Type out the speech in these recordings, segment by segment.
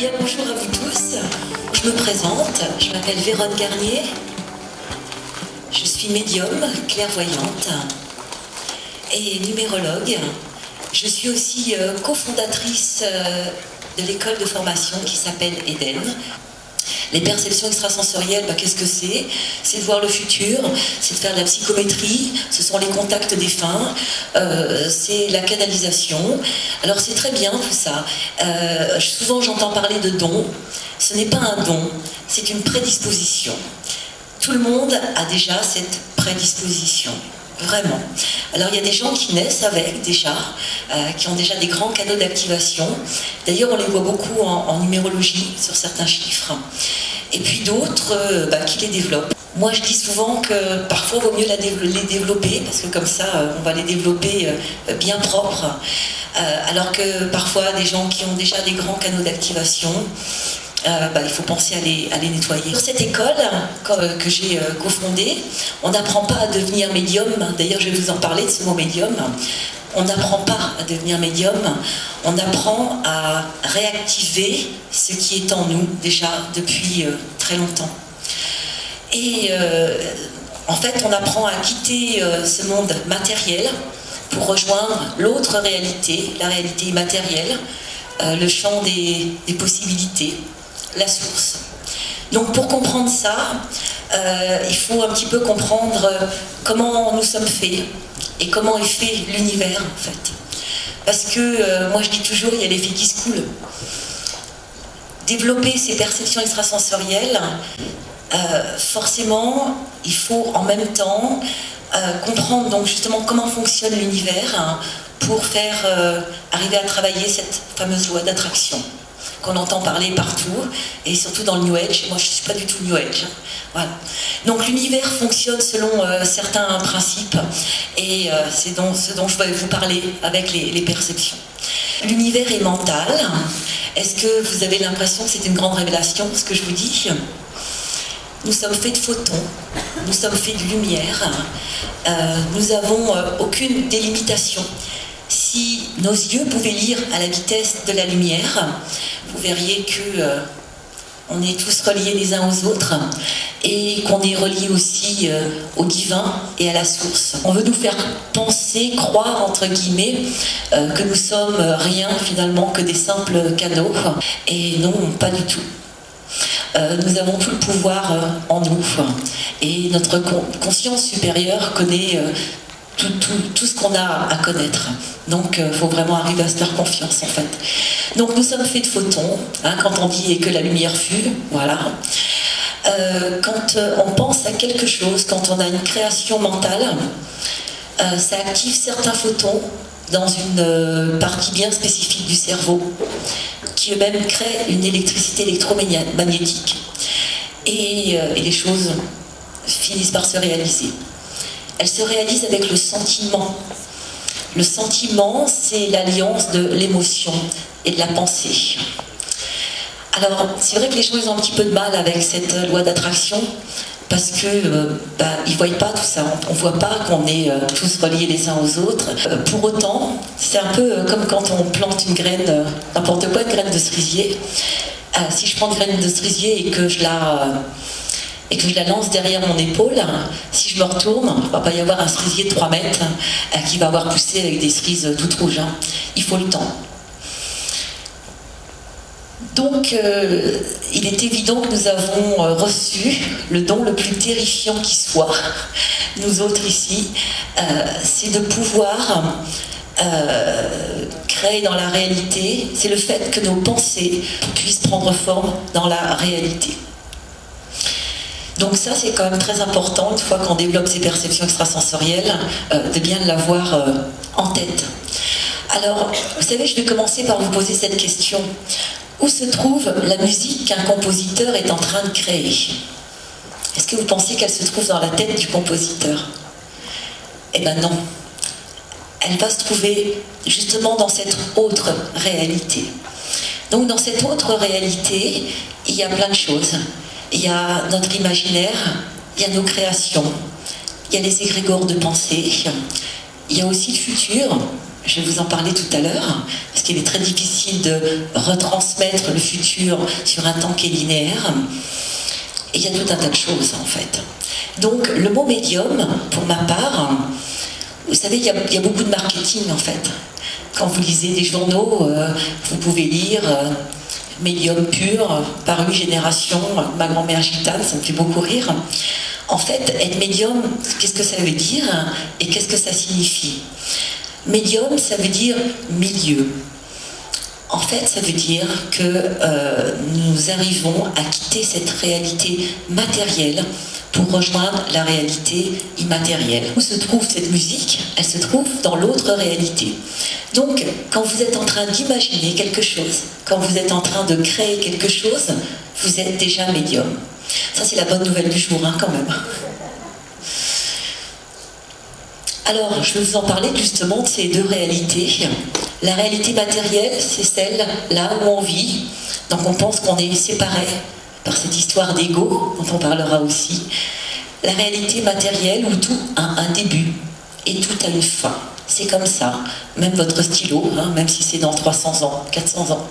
Bien, bonjour à vous tous. Je me présente, je m'appelle Vérone Garnier. Je suis médium, clairvoyante et numérologue. Je suis aussi cofondatrice de l'école de formation qui s'appelle Eden. Les perceptions extrasensorielles, qu'est-ce que c'est? C'est de voir le futur, c'est de faire de la psychométrie, ce sont les contacts défunts, c'est la canalisation. Alors c'est très bien tout ça. Souvent j'entends parler de don. Ce n'est pas un don, c'est une prédisposition. Tout le monde a déjà cette prédisposition. Vraiment. Alors il y a des gens qui naissent avec déjà, qui ont déjà des grands canaux d'activation. D'ailleurs on les voit beaucoup en numérologie sur certains chiffres. Et puis d'autres qui les développent. Moi je dis souvent que parfois il vaut mieux les développer, parce que comme ça on va les développer bien propres. Alors que parfois des gens qui ont déjà des grands canaux d'activation, il faut penser à les nettoyer. Sur cette école que j'ai cofondée, on n'apprend pas à devenir médium. D'ailleurs, je vais vous en parler de ce mot médium. On n'apprend pas à devenir médium. On apprend à réactiver ce qui est en nous déjà depuis très longtemps. Et en fait, on apprend à quitter ce monde matériel pour rejoindre l'autre réalité, la réalité immatérielle, le champ des possibilités, la source. Donc pour comprendre ça, il faut un petit peu comprendre comment nous sommes faits et comment est fait l'univers en fait. Parce que moi je dis toujours, il y a l'effet qui se coule. Développer ces perceptions extrasensorielles, forcément, il faut en même temps comprendre donc justement comment fonctionne l'univers pour arriver à travailler cette fameuse loi d'attraction qu'on entend parler partout, et surtout dans le New Age. Moi, je ne suis pas du tout New Age. Voilà. Donc, l'univers fonctionne selon certains principes, et c'est ce dont je vais vous parler avec les perceptions. L'univers est mental. Est-ce que vous avez l'impression que c'est une grande révélation, ce que je vous dis? Nous sommes faits de photons, nous sommes faits de lumière, nous n'avons aucune délimitation. Si nos yeux pouvaient lire à la vitesse de la lumière, vous verriez que on est tous reliés les uns aux autres et qu'on est reliés aussi au divin et à la source. On veut nous faire penser, croire entre guillemets, que nous sommes rien finalement que des simples canaux, et non, pas du tout. Nous avons tout le pouvoir en nous, et notre conscience supérieure connaît tout ce qu'on a à connaître. Donc il faut vraiment arriver à se faire confiance en fait. Donc nous sommes faits de photons, quand on dit que la lumière fut, voilà. Quand on pense à quelque chose, quand on a une création mentale, ça active certains photons dans une partie bien spécifique du cerveau, qui eux-mêmes créent une électricité électromagnétique. Et les choses finissent par se réaliser. Elles se réalisent avec le sentiment. Le sentiment, c'est l'alliance de l'émotion et de la pensée. Alors, c'est vrai que les gens ont un petit peu de mal avec cette loi d'attraction, parce que ils ne voient pas tout ça. On ne voit pas qu'on est tous reliés les uns aux autres. Pour autant, c'est un peu comme quand on plante une graine, n'importe quoi, une graine de cerisier. Si je prends une graine de cerisier et que je la lance derrière mon épaule, si je me retourne, il ne va pas y avoir un cerisier de 3 mètres qui va avoir poussé avec des cerises toutes rouges. Il faut le temps. Donc, il est évident que nous avons reçu le don le plus terrifiant qui soit, nous autres ici, c'est de pouvoir créer dans la réalité, c'est le fait que nos pensées puissent prendre forme dans la réalité. Donc ça, c'est quand même très important, une fois qu'on développe ces perceptions extrasensorielles, de bien l'avoir en tête. Alors, vous savez, je vais commencer par vous poser cette question. Où se trouve la musique qu'un compositeur est en train de créer? Est-ce que vous pensez qu'elle se trouve dans la tête du compositeur? Eh bien non. Elle va se trouver justement dans cette autre réalité. Donc dans cette autre réalité, il y a plein de choses. Il y a notre imaginaire, il y a nos créations, il y a les égrégores de pensée, il y a aussi le futur, Je vais vous en parler tout à l'heure, parce qu'il est très difficile de retransmettre le futur sur un temps qui est linéaire. Et il y a tout un tas de choses, en fait. Donc, le mot médium, pour ma part, vous savez, il y a beaucoup de marketing, en fait. Quand vous lisez des journaux, vous pouvez lire médium pur, paru Génération, ma grand-mère gitane, ça me fait beaucoup rire. En fait, être médium, qu'est-ce que ça veut dire et qu'est-ce que ça signifie? Médium, ça veut dire milieu. En fait, ça veut dire que nous arrivons à quitter cette réalité matérielle pour rejoindre la réalité immatérielle. Où se trouve cette musique? Elle se trouve dans l'autre réalité. Donc, quand vous êtes en train d'imaginer quelque chose, quand vous êtes en train de créer quelque chose, vous êtes déjà médium. Ça, c'est la bonne nouvelle du jour, hein, quand même. Alors, je vais vous en parler justement de ces deux réalités. La réalité matérielle, c'est celle là où on vit. Donc on pense qu'on est séparés par cette histoire d'ego, dont on parlera aussi. La réalité matérielle où tout a un début et tout a une fin. C'est comme ça. Même votre stylo, hein, même si c'est dans 300 ans, 400 ans.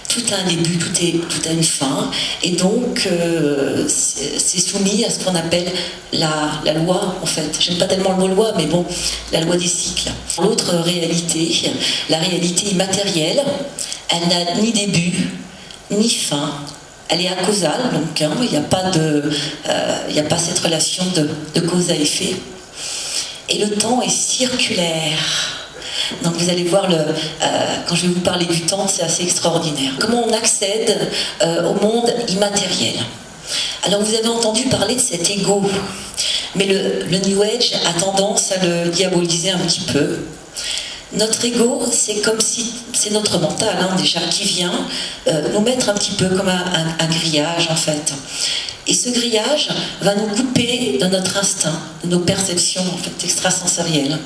Tout a un début, tout a une fin, et donc c'est soumis à ce qu'on appelle la loi, en fait. J'aime pas tellement le mot loi, mais bon, la loi des cycles. L'autre réalité, la réalité immatérielle, elle n'a ni début, ni fin. Elle est acausale, donc hein, il n'y a pas cette relation de cause à effet. Et le temps est circulaire. Donc vous allez voir, quand je vais vous parler du temps, c'est assez extraordinaire. Comment on accède au monde immatériel? Alors vous avez entendu parler de cet ego, mais le New Age a tendance à le diaboliser un petit peu. Notre ego, c'est comme si, c'est notre mental hein, déjà, qui vient nous mettre un petit peu comme un grillage en fait. Et ce grillage va nous couper de notre instinct, de nos perceptions en fait, extrasensorielles.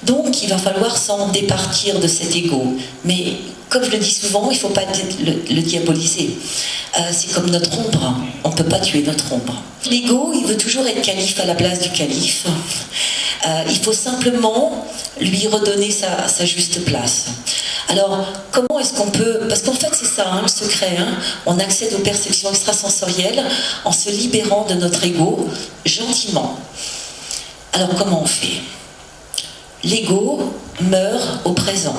Donc, il va falloir s'en départir de cet ego. Mais, comme je le dis souvent, il ne faut pas le diaboliser. C'est comme notre ombre. On ne peut pas tuer notre ombre. L'ego, il veut toujours être calife à la place du calife. Il faut simplement lui redonner sa juste place. Alors, comment est-ce qu'on peut... Parce qu'en fait, c'est ça, hein, le secret. Hein, on accède aux perceptions extrasensorielles en se libérant de notre ego, gentiment. Alors, comment on fait ? L'ego meurt au présent.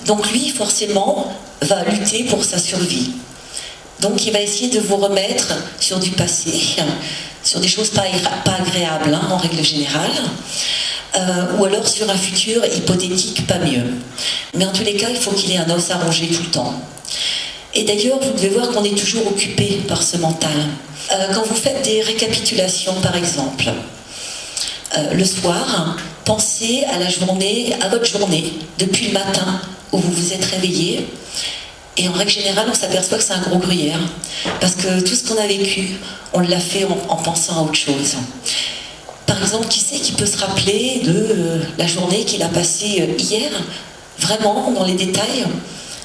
Donc lui, forcément, va lutter pour sa survie. Donc il va essayer de vous remettre sur du passé, sur des choses pas agréables, hein, en règle générale, ou alors sur un futur hypothétique pas mieux. Mais en tous les cas, il faut qu'il ait un os à ronger tout le temps. Et d'ailleurs, vous devez voir qu'on est toujours occupé par ce mental. Quand vous faites des récapitulations, par exemple, le soir, pensez à votre journée, depuis le matin où vous vous êtes réveillé. Et en règle générale, on s'aperçoit que c'est un gros gruyère. Parce que tout ce qu'on a vécu, on l'a fait en pensant à autre chose. Par exemple, qui c'est qui peut se rappeler de la journée qu'il a passée hier, vraiment dans les détails,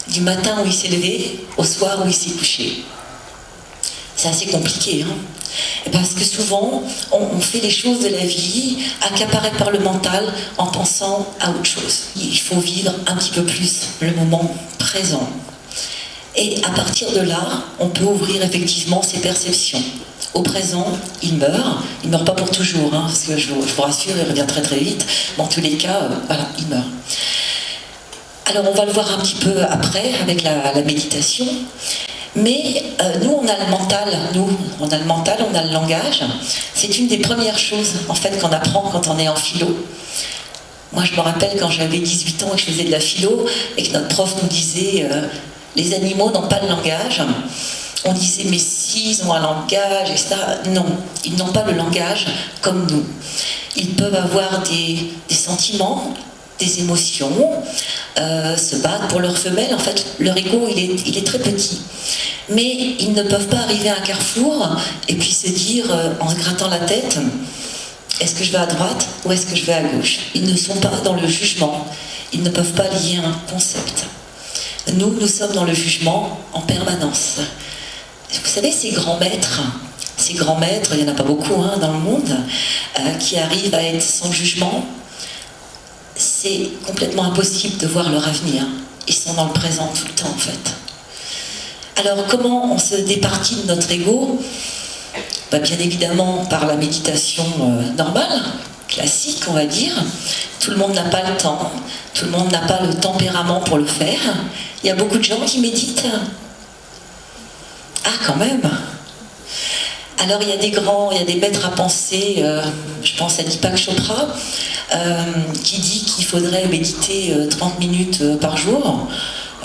du matin où il s'est levé au soir où il s'est couché? C'est assez compliqué, hein. Parce que souvent, on fait les choses de la vie accaparées par le mental en pensant à autre chose. Il faut vivre un petit peu plus le moment présent. Et à partir de là, on peut ouvrir effectivement ses perceptions. Au présent, il meurt pas pour toujours, hein, parce que je vous rassure, il revient très très vite. Mais en tous les cas, voilà, il meurt. Alors on va le voir un petit peu après avec la méditation. Mais nous, on a le mental, on a le langage. C'est une des premières choses, en fait, qu'on apprend quand on est en philo. Moi, je me rappelle quand j'avais 18 ans et que je faisais de la philo, et que notre prof nous disait les animaux n'ont pas de langage. On disait, mais si, ils ont un langage, etc. Non, ils n'ont pas le langage comme nous. Ils peuvent avoir des sentiments, des émotions, se battre pour leur femelle. En fait, leur ego, il est très petit. Mais ils ne peuvent pas arriver à un carrefour et puis se dire, en se grattant la tête, est-ce que je vais à droite ou est-ce que je vais à gauche? Ils ne sont pas dans le jugement. Ils ne peuvent pas lier un concept. Nous sommes dans le jugement en permanence. Vous savez, ces grands maîtres, il n'y en a pas beaucoup hein, dans le monde, qui arrivent à être sans jugement, c'est complètement impossible de voir leur avenir. Ils sont dans le présent tout le temps en fait. Alors comment on se départit de notre ego? Bien évidemment par la méditation normale, classique on va dire. Tout le monde n'a pas le temps, tout le monde n'a pas le tempérament pour le faire. Il y a beaucoup de gens qui méditent. Ah quand même. Alors il y a des maîtres à penser, je pense à Deepak Chopra, qui dit qu'il faudrait méditer 30 minutes par jour.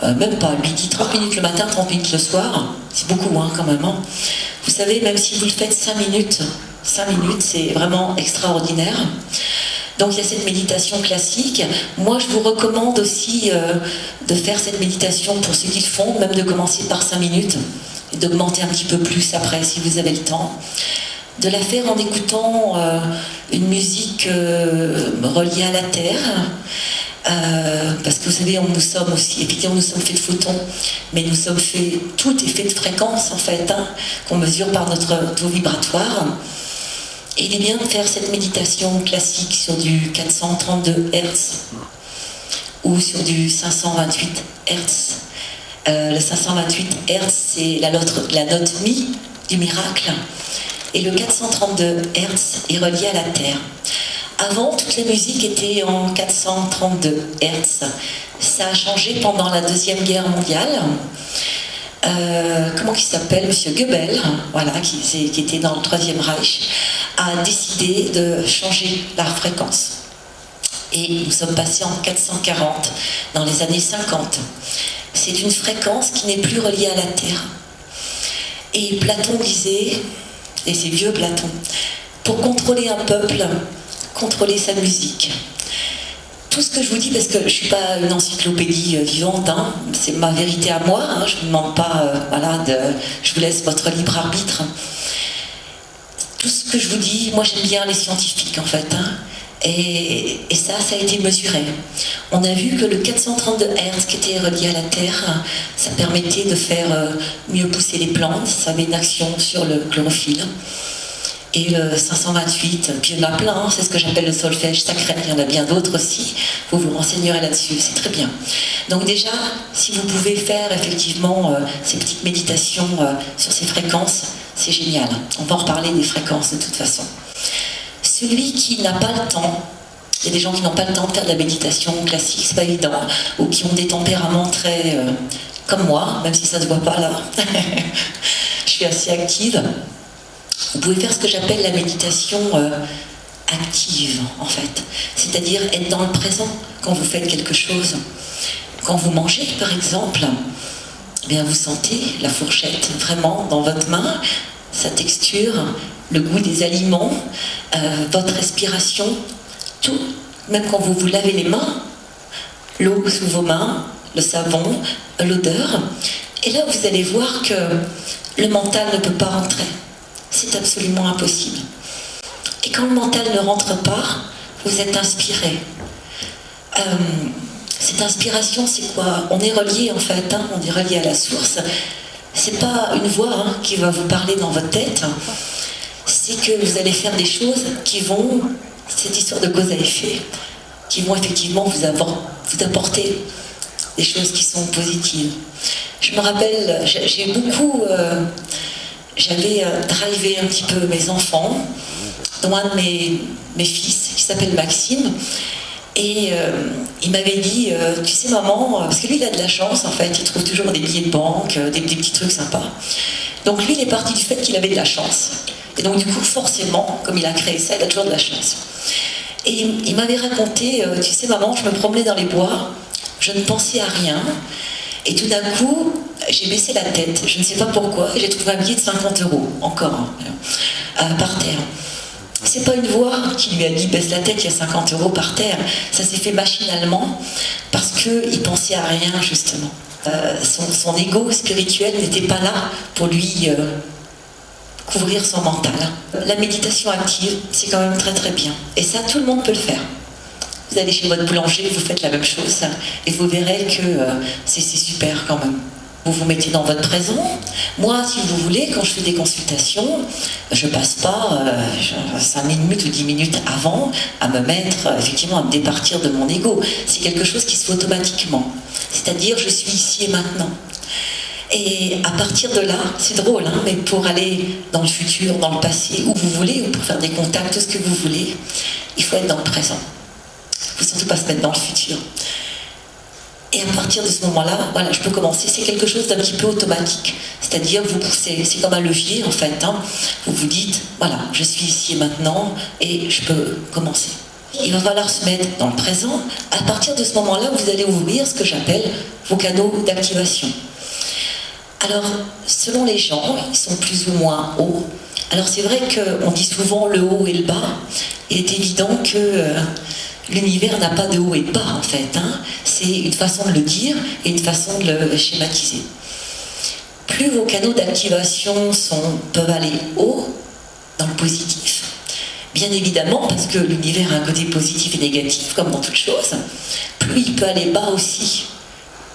Même pas, lui dit 30 minutes le matin, 30 minutes le soir. C'est beaucoup quand même. Hein. Vous savez, même si vous le faites 5 minutes, c'est vraiment extraordinaire. Donc il y a cette méditation classique. Moi je vous recommande aussi de faire cette méditation pour ceux qui le font, même de commencer par 5 minutes et d'augmenter un petit peu plus après si vous avez le temps. De la faire en écoutant une musique reliée à la terre. Parce que vous savez, nous sommes aussi, effectivement, nous sommes faits de photons, mais nous sommes faits, tout est fait de fréquences en fait, qu'on mesure par notre taux vibratoire. Et il est bien de faire cette méditation classique sur du 432 Hz ou sur du 528 Hz. Le 528 Hz, c'est la note Mi du miracle, et le 432 Hz est relié à la Terre. Avant, toutes les musiques étaient en 432 Hz. Ça a changé pendant la Deuxième Guerre mondiale. Comment il s'appelle, Monsieur Goebbels, voilà, qui était dans le Troisième Reich, a décidé de changer la fréquence. Et nous sommes passés en 440, dans les années 50. C'est une fréquence qui n'est plus reliée à la Terre. Et Platon disait, et c'est vieux Platon, pour contrôler un peuple, contrôler sa musique. Tout ce que je vous dis, parce que je ne suis pas une encyclopédie vivante, c'est ma vérité à moi, je ne vous demande pas, je vous laisse votre libre arbitre. Tout ce que je vous dis, moi j'aime bien les scientifiques en fait, et ça a été mesuré. On a vu que le 432 Hz qui était relié à la Terre, ça permettait de faire mieux pousser les plantes, ça avait une action sur le chlorophylle. Et le 528, puis il y en a plein, c'est ce que j'appelle le solfège sacré, il y en a bien d'autres aussi, vous vous renseignerez là-dessus, c'est très bien. Donc déjà, si vous pouvez faire effectivement ces petites méditations sur ces fréquences, c'est génial. On va en reparler des fréquences de toute façon. Celui qui n'a pas le temps, il y a des gens qui n'ont pas le temps de faire de la méditation classique, c'est pas évident, ou qui ont des tempéraments très... comme moi, même si ça ne se voit pas là, je suis assez active. Vous pouvez faire ce que j'appelle la méditation active, en fait. C'est-à-dire être dans le présent quand vous faites quelque chose. Quand vous mangez, par exemple, eh bien, vous sentez la fourchette vraiment dans votre main, sa texture, le goût des aliments, votre respiration, tout. Même quand vous vous lavez les mains, l'eau sous vos mains, le savon, l'odeur. Et là, vous allez voir que le mental ne peut pas rentrer. C'est absolument impossible. Et quand le mental ne rentre pas, vous êtes inspiré. Cette inspiration, c'est quoi? On est relié en fait, on est relié à la source. C'est pas une voix qui va vous parler dans votre tête. C'est que vous allez faire des choses qui vont, cette histoire de cause à effet, qui vont effectivement vous apporter des choses qui sont positives. Je me rappelle, j'ai beaucoup... J'avais drivé un petit peu mes enfants, dont un de mes fils, qui s'appelle Maxime, et il m'avait dit, tu sais maman, parce que lui il a de la chance en fait, il trouve toujours des billets de banque, des petits trucs sympas. Donc lui il est parti du fait qu'il avait de la chance. Et donc du coup forcément, comme il a créé ça, il a toujours de la chance. Et il m'avait raconté, tu sais maman, je me promenais dans les bois, je ne pensais à rien, et tout d'un coup, j'ai baissé la tête, je ne sais pas pourquoi, et j'ai trouvé un billet de 50 €, encore, par terre. C'est pas une voix qui lui a dit baisse la tête, il y a 50 € par terre. Ça s'est fait machinalement, parce qu'il pensait à rien, justement. Son ego spirituel n'était pas là pour lui couvrir son mental. La méditation active, c'est quand même très très bien. Et ça, tout le monde peut le faire. Vous allez chez votre boulanger, vous faites la même chose, et vous verrez que c'est super quand même. vous vous mettez dans votre présent. Moi, si vous voulez, quand je fais des consultations, je passe pas 5 minutes ou 10 minutes avant à me mettre, effectivement, à me départir de mon ego. C'est quelque chose qui se fait automatiquement. C'est-à-dire, je suis ici et maintenant. Et à partir de là, c'est drôle, hein, mais pour aller dans le futur, dans le passé, où vous voulez, ou pour faire des contacts, tout ce que vous voulez, il faut être dans le présent. Il ne faut surtout pas se mettre dans le futur. Et à partir de ce moment-là, voilà, je peux commencer. C'est quelque chose d'un petit peu automatique. C'est-à-dire, vous poussez, c'est comme un levier, en fait. Hein. Vous vous dites, voilà, je suis ici et maintenant, et je peux commencer. Il va falloir se mettre dans le présent. À partir de ce moment-là, vous allez ouvrir ce que j'appelle vos canaux d'activation. Alors, selon les gens, ils sont plus ou moins hauts. Alors, c'est vrai qu'on dit souvent le haut et le bas. Il est évident que l'univers n'a pas de haut et de bas, en fait. Hein. C'est une façon de le dire et une façon de le schématiser. Plus vos canaux d'activation peuvent aller haut, dans le positif, bien évidemment, parce que l'univers a un côté positif et négatif, comme dans toute chose, plus il peut aller bas aussi.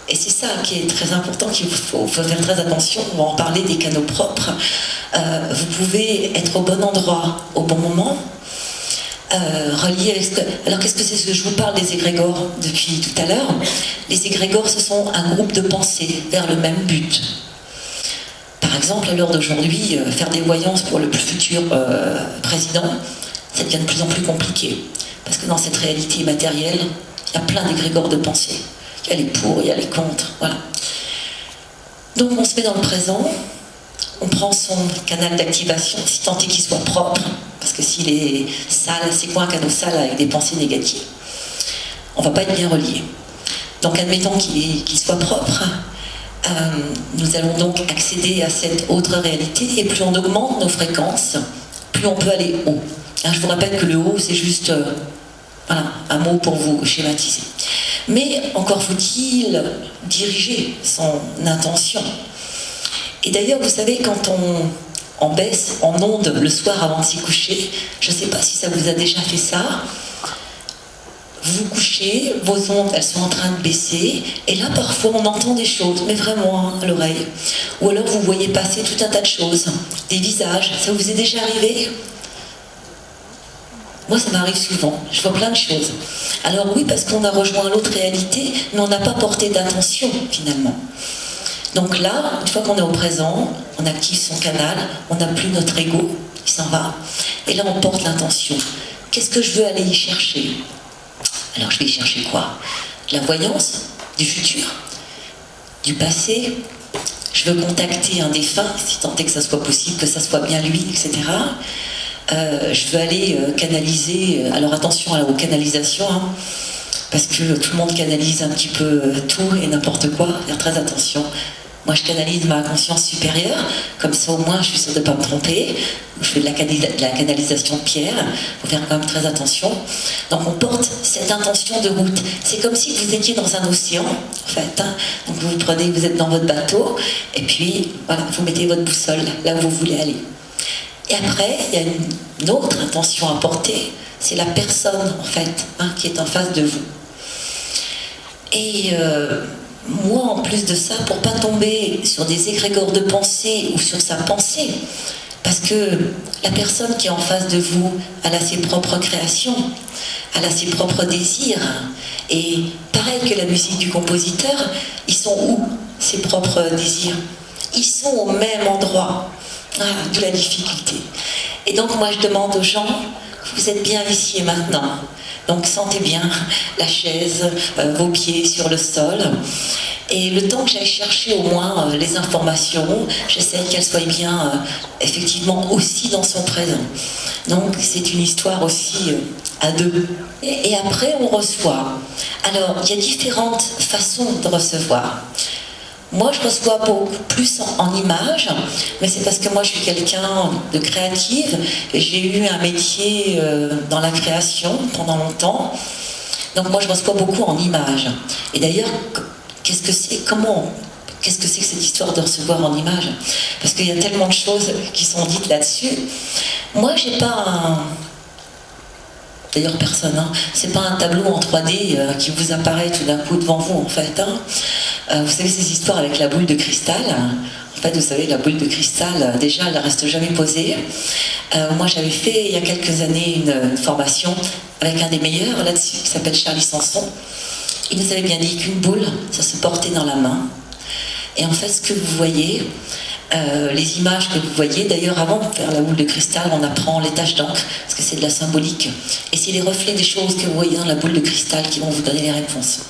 Et c'est ça qui est très important, qu'il faut faire très attention. On va en parler des canaux propres. Vous pouvez être au bon endroit, au bon moment, relié avec Alors qu'est-ce que c'est ce que je vous parle des égrégores depuis tout à l'heure? Les égrégores, ce sont un groupe de pensées vers le même but. Par exemple, à l'heure d'aujourd'hui, faire des voyances pour le futur président, ça devient de plus en plus compliqué. Parce que dans cette réalité matérielle, il y a plein d'égrégores de pensées. Il y a les pour, il y a les contre, voilà. Donc on se met dans le présent, on prend son canal d'activation, si tant est qu'il soit propre, parce que s'il est sale, c'est quoi un canal sale avec des pensées négatives? On ne va pas être bien relié. Donc admettons qu'il soit propre, nous allons donc accéder à cette autre réalité, et plus on augmente nos fréquences, plus on peut aller haut. Alors, je vous rappelle que le haut, c'est juste voilà, un mot pour vous schématiser. Mais encore faut-il diriger son intention. Et d'ailleurs, vous savez, quand on baisse en onde le soir avant de s'y coucher, je ne sais pas si ça vous a déjà fait ça, vous vous couchez, vos ondes, elles sont en train de baisser, et là, parfois, on entend des choses, mais vraiment à l'oreille. Ou alors, vous voyez passer tout un tas de choses, des visages. Ça vous est déjà arrivé ? Moi, ça m'arrive souvent. Je vois plein de choses. Alors oui, parce qu'on a rejoint l'autre réalité, mais on n'a pas porté d'attention, finalement. Donc là, une fois qu'on est au présent, on active son canal, on n'a plus notre ego, il s'en va. Et là, on porte l'intention. Qu'est-ce que je veux aller y chercher? Alors, je vais y chercher quoi? La voyance du futur, du passé. Je veux contacter un défunt, si tant est que ça soit possible, que ça soit bien lui, etc. Je veux aller canaliser, alors attention aux canalisations, hein, parce que tout le monde canalise un petit peu tout et n'importe quoi, faire très attention. Moi je canalise ma conscience supérieure, comme ça au moins je suis sûre de ne pas me tromper. Je fais de la canalisation de pierre, il faut faire quand même très attention. Donc on porte cette intention de route. C'est comme si vous étiez dans un océan, en fait. Hein. Donc vous êtes dans votre bateau, et puis voilà, vous mettez votre boussole là où vous voulez aller. Et après, il y a une autre intention à porter, c'est la personne, en fait, hein, qui est en face de vous. Et moi, en plus de ça, pour ne pas tomber sur des égrégores de pensée ou sur sa pensée, parce que la personne qui est en face de vous, elle a ses propres créations, elle a ses propres désirs. Et pareil que la musique du compositeur, ils sont où, ses propres désirs? Ils sont au même endroit. Ah, de la difficulté. Et donc moi je demande aux gens, vous êtes bien ici et maintenant. Donc sentez bien la chaise, vos pieds sur le sol. Et le temps que j'aille chercher au moins les informations, j'essaie qu'elles soient bien effectivement aussi dans son présent. Donc c'est une histoire aussi à deux. Et après on reçoit. Alors il y a différentes façons de recevoir. Moi, je reçois beaucoup plus en images, mais c'est parce que moi, je suis quelqu'un de créative et j'ai eu un métier dans la création pendant longtemps. Donc moi, je reçois beaucoup en images. Et d'ailleurs, qu'est-ce que c'est que cette histoire de recevoir en images? Parce qu'il y a tellement de choses qui sont dites là-dessus. Moi, j'ai pas un... D'ailleurs, personne, hein. C'est pas un tableau en 3D qui vous apparaît tout d'un coup devant vous, en fait. Hein. Vous savez ces histoires avec la boule de cristal. En fait, vous savez, la boule de cristal, déjà, elle ne reste jamais posée. Moi, j'avais fait, il y a quelques années, une formation avec un des meilleurs là-dessus, qui s'appelle Charlie Sanson. Il nous avait bien dit qu'une boule, ça se portait dans la main. Et en fait, ce que vous voyez, les images que vous voyez, d'ailleurs, avant de faire la boule de cristal, on apprend les taches d'encre, parce que c'est de la symbolique. Et c'est les reflets des choses que vous voyez dans la boule de cristal qui vont vous donner les réponses.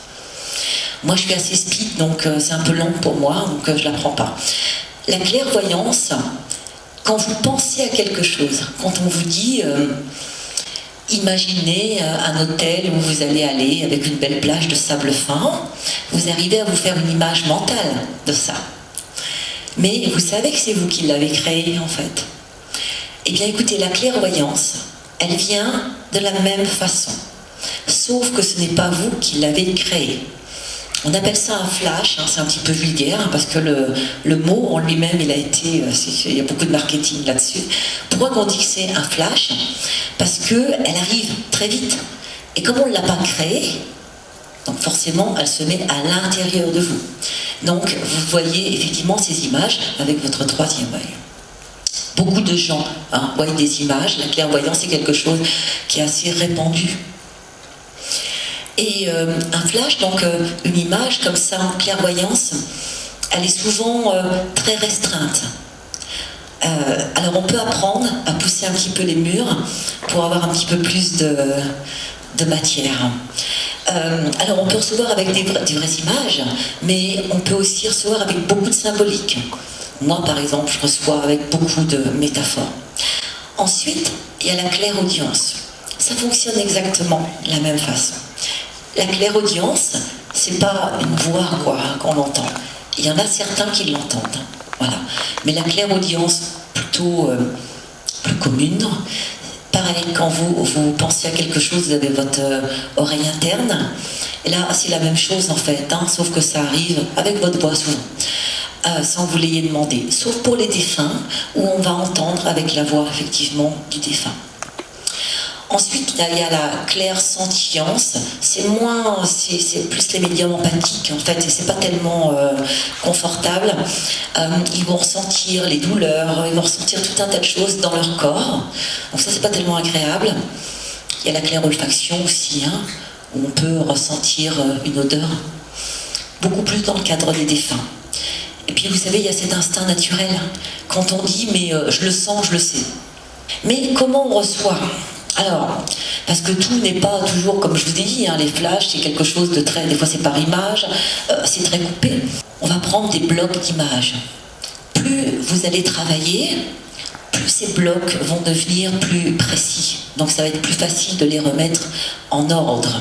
Moi, je suis assez speed, donc c'est un peu long pour moi, donc je ne la prends pas. La clairvoyance, quand vous pensez à quelque chose, quand on vous dit imaginez un hôtel où vous allez aller avec une belle plage de sable fin, vous arrivez à vous faire une image mentale de ça. Mais vous savez que c'est vous qui l'avez créé en fait. Eh bien écoutez, la clairvoyance, elle vient de la même façon, sauf que ce n'est pas vous qui l'avez créé. On appelle ça un flash, hein, c'est un petit peu vulgaire, hein, parce que le mot en lui-même, il y a beaucoup de marketing là-dessus. Pourquoi qu'on dit que c'est un flash? Parce qu'elle arrive très vite. Et comme on ne l'a pas créée, donc forcément, elle se met à l'intérieur de vous. Donc, vous voyez effectivement ces images avec votre troisième œil. Beaucoup de gens voient des images. La clairvoyance, c'est quelque chose qui est assez répandu. Et un flash, donc une image comme ça en clairvoyance, elle est souvent très restreinte. Alors on peut apprendre à pousser un petit peu les murs pour avoir un petit peu plus de matière. Alors on peut recevoir avec des vraies images, mais on peut aussi recevoir avec beaucoup de symbolique. Moi par exemple, je reçois avec beaucoup de métaphores. Ensuite, il y a la clairaudience. Ça fonctionne exactement de la même façon. La clairaudience, c'est pas une voix qu'on entend. Il y en a certains qui l'entendent, voilà. Mais la clairaudience, plutôt plus commune, pareil, quand vous pensez à quelque chose, vous avez votre oreille interne. Et là, c'est la même chose en fait, hein, sauf que ça arrive avec votre voix souvent, sans que vous l'ayez demandé. Sauf pour les défunts, où on va entendre avec la voix effectivement du défunt. Ensuite, il y a la clairsentience. C'est plus les médiums empathiques en fait, et c'est pas tellement confortable. Ils vont ressentir les douleurs, ils vont ressentir tout un tas de choses dans leur corps. Donc ça, c'est pas tellement agréable. Il y a la clairolfaction aussi, hein, où on peut ressentir une odeur, beaucoup plus dans le cadre des défunts. Et puis vous savez, il y a cet instinct naturel. Quand on dit mais je le sens, je le sais. Mais comment on reçoit ? Alors, parce que tout n'est pas toujours, comme je vous ai dit, hein, les flashs, c'est quelque chose de très... Des fois, c'est par image, c'est très coupé. On va prendre des blocs d'images. Plus vous allez travailler, plus ces blocs vont devenir plus précis. Donc, ça va être plus facile de les remettre en ordre.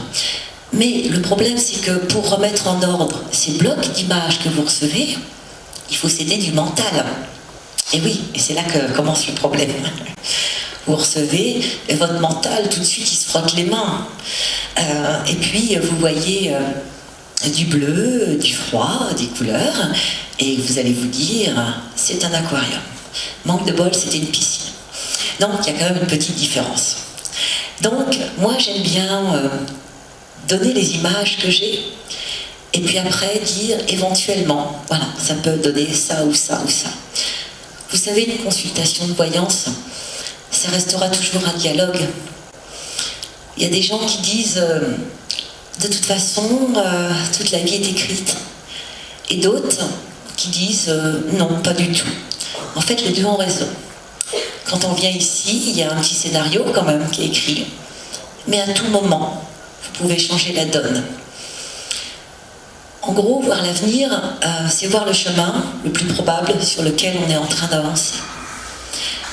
Mais le problème, c'est que pour remettre en ordre ces blocs d'images que vous recevez, il faut s'aider du mental. Et oui, et c'est là que commence le problème. Vous recevez, et votre mental, tout de suite, il se frotte les mains. Et puis, vous voyez du bleu, du froid, des couleurs, et vous allez vous dire, c'est un aquarium. Manque de bol, c'était une piscine. Donc, il y a quand même une petite différence. Donc, moi, j'aime bien donner les images que j'ai, et puis après, dire éventuellement, voilà, ça peut donner ça ou ça ou ça. Vous savez, une consultation de voyance, ça restera toujours un dialogue. Il y a des gens qui disent de toute façon, toute la vie est écrite. Et d'autres qui disent non, pas du tout. En fait, les deux ont raison. Quand on vient ici, il y a un petit scénario quand même qui est écrit. Mais à tout moment, vous pouvez changer la donne. En gros, voir l'avenir, c'est voir le chemin le plus probable sur lequel on est en train d'avancer.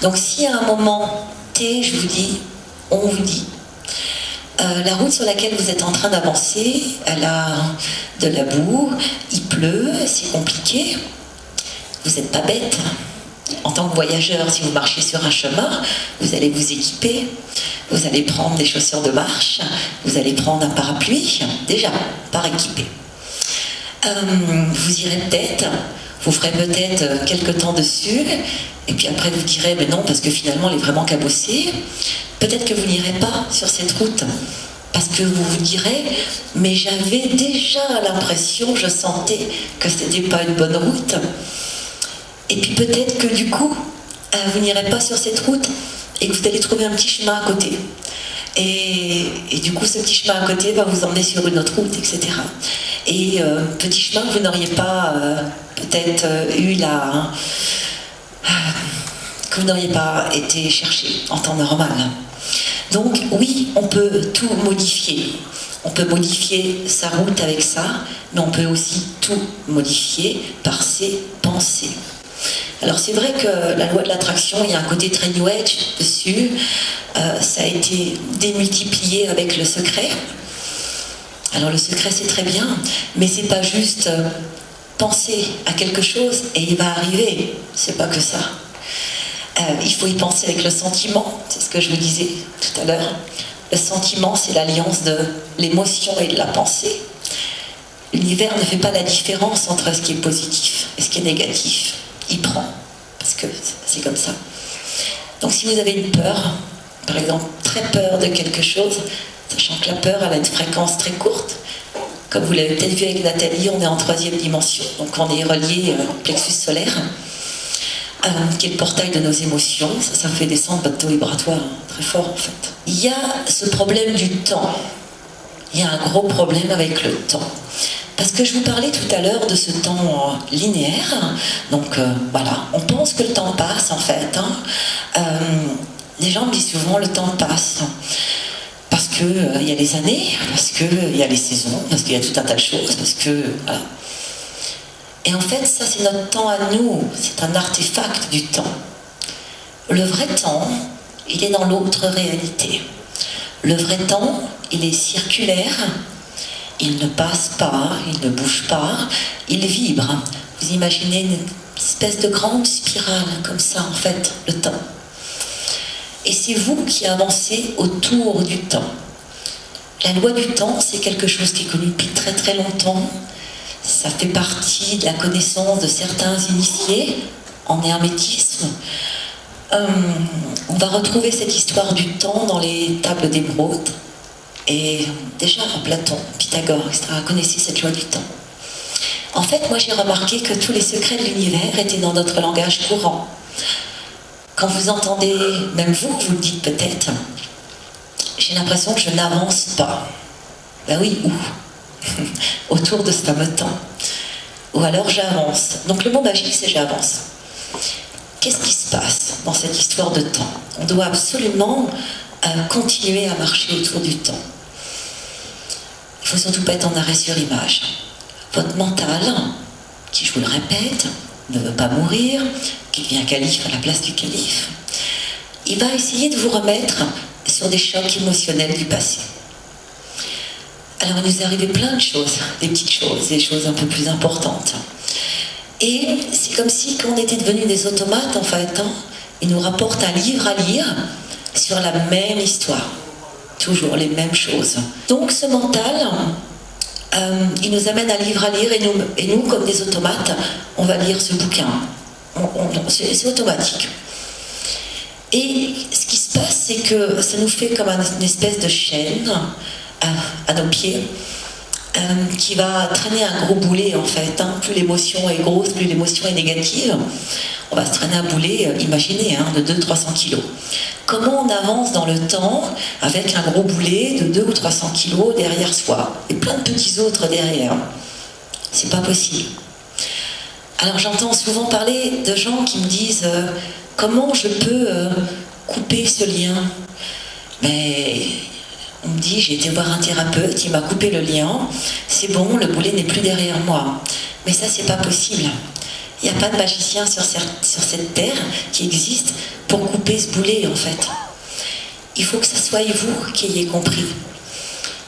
Donc si à un moment T, je vous dis, on vous dit, la route sur laquelle vous êtes en train d'avancer, elle a de la boue, il pleut, c'est compliqué, vous n'êtes pas bête. En tant que voyageur, si vous marchez sur un chemin, vous allez vous équiper, vous allez prendre des chaussures de marche, vous allez prendre un parapluie, déjà, par équipé. Vous irez peut-être, vous ferez peut-être quelques temps dessus, et puis après vous direz, mais non, parce que finalement elle est vraiment cabossée. Peut-être que vous n'irez pas sur cette route, Parce que vous vous direz, mais j'avais déjà l'impression, je sentais que c'était pas une bonne route. Et puis peut-être que du coup, vous n'irez pas sur cette route et que vous allez trouver un petit chemin à côté. Et du coup, ce petit chemin à côté va vous emmener sur une autre route, etc. Et petit chemin que vous n'auriez pas peut-être eu là, que vous n'auriez pas été chercher en temps normal. Donc oui, on peut tout modifier. On peut modifier sa route avec ça, mais on peut aussi tout modifier par ses pensées. Alors c'est vrai que la loi de l'attraction, il y a un côté très new age dessus. Ça a été démultiplié avec le secret. Alors le secret c'est très bien, mais c'est pas juste penser à quelque chose et il va arriver. C'est pas que ça. Il faut y penser avec le sentiment, c'est ce que je vous disais tout à l'heure. Le sentiment, c'est l'alliance de l'émotion et de la pensée. L'univers ne fait pas la différence entre ce qui est positif et ce qui est négatif. Il prend, parce que c'est comme ça. Donc si vous avez une peur, par exemple, très peur de quelque chose, sachant que la peur elle a une fréquence très courte, comme vous l'avez peut-être vu avec Nathalie, on est en 3e dimension, donc on est relié au plexus solaire, qui est le portail de nos émotions. Ça fait descendre votre taux vibratoire très fort en fait. Il y a ce problème du temps. Il y a un gros problème avec le temps. Parce que je vous parlais tout à l'heure de ce temps linéaire. Donc voilà, on pense que le temps passe en fait. Les gens me disent souvent le temps passe. Parce qu'il y a les années, parce qu'il y a les saisons, parce qu'il y a tout un tas de choses, parce que... Voilà. Et en fait, ça c'est notre temps à nous, c'est un artefact du temps. Le vrai temps, il est dans l'autre réalité. Le vrai temps, il est circulaire, il ne passe pas, il ne bouge pas, il vibre. Vous imaginez une espèce de grande spirale comme ça, en fait, le temps. Et c'est vous qui avancez autour du temps. La loi du temps, c'est quelque chose qui est connu depuis très très longtemps. Ça fait partie de la connaissance de certains initiés en hermétisme. On va retrouver cette histoire du temps dans les tables d'émeraude. Et déjà, Platon, Pythagore, etc., connaissaient cette loi du temps. En fait, moi j'ai remarqué que tous les secrets de l'univers étaient dans notre langage courant. Quand vous entendez, même vous le dites peut-être, j'ai l'impression que je n'avance pas. Ben oui, où? Autour de ce fameux temps. Ou alors j'avance. Donc le mot magique, c'est j'avance. Qu'est-ce qui se passe dans cette histoire de temps? On doit absolument continuer à marcher autour du temps. Il ne faut surtout pas être en arrêt sur l'image. Votre mental, qui, je vous le répète, ne veut pas mourir, qui devient calife à la place du calife, il va essayer de vous remettre sur des chocs émotionnels du passé. Alors il nous est arrivé plein de choses, des petites choses, des choses un peu plus importantes. Et c'est comme si quand on était devenus des automates en fait, il nous rapporte un livre à lire sur la même histoire, toujours les mêmes choses. Donc ce mental, il nous amène un livre à lire et nous comme des automates, on va lire ce bouquin. C'est automatique. Et ce qui se passe, c'est que ça nous fait comme une espèce de chaîne à nos pieds qui va traîner un gros boulet en fait. Plus l'émotion est grosse, plus l'émotion est négative. On va se traîner un boulet, imaginez, de 200-300 kilos. Comment on avance dans le temps avec un gros boulet de 200 ou 300 kilos derrière soi et plein de petits autres derrière? C'est pas possible. Alors j'entends souvent parler de gens qui me disent comment je peux couper ce lien? Mais on me dit, j'ai été voir un thérapeute, il m'a coupé le lien, c'est bon, le boulet n'est plus derrière moi. Mais ça, c'est pas possible. Il n'y a pas de magicien sur cette terre qui existe pour couper ce boulet, en fait. Il faut que ce soit vous qui ayez compris.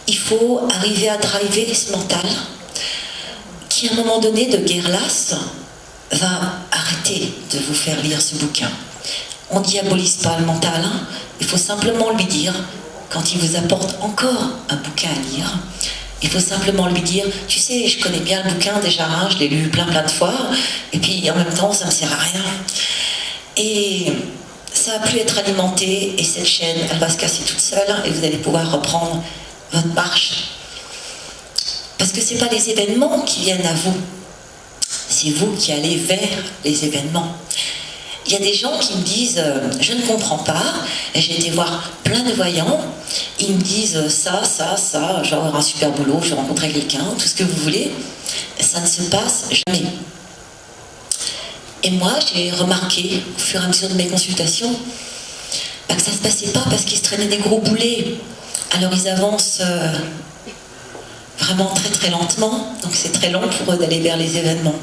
Il faut arriver à driver ce mental qui, à un moment donné, de guerre lasse, va arrêter de vous faire lire ce bouquin. On ne diabolise pas le mental, il faut simplement lui dire, quand il vous apporte encore un bouquin à lire, il faut simplement lui dire, tu sais, je connais bien le bouquin déjà, je l'ai lu plein de fois, et puis en même temps, ça ne me sert à rien. Et ça va plus être alimenté, et cette chaîne, elle va se casser toute seule, et vous allez pouvoir reprendre votre marche. Parce que ce n'est pas les événements qui viennent à vous, c'est vous qui allez vers les événements. Il y a des gens qui me disent « je ne comprends pas », et j'ai été voir plein de voyants, ils me disent ça, je vais avoir un super boulot, je vais rencontrer quelqu'un, tout ce que vous voulez, ça ne se passe jamais. Et moi, j'ai remarqué, au fur et à mesure de mes consultations, que ça ne se passait pas parce qu'ils se traînaient des gros boulets. Alors ils avancent vraiment très très lentement, donc c'est très long pour eux d'aller vers les événements.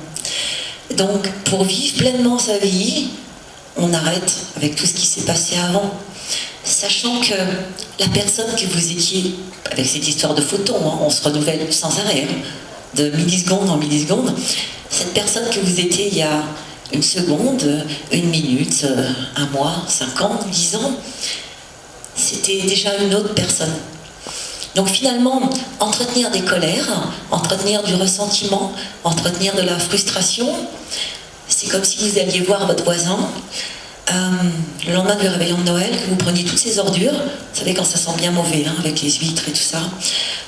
Donc pour vivre pleinement sa vie, on arrête avec tout ce qui s'est passé avant, sachant que la personne que vous étiez, avec cette histoire de photons, hein, on se renouvelle sans arrêt, hein, de milliseconde en milliseconde, cette personne que vous étiez il y a une seconde, une minute, un mois, 5 ans, 10 ans, c'était déjà une autre personne. Donc finalement, entretenir des colères, entretenir du ressentiment, entretenir de la frustration, c'est comme si vous alliez voir votre voisin le lendemain du réveillon de Noël, que vous preniez toutes ces ordures, vous savez quand ça sent bien mauvais, hein, avec les huîtres et tout ça,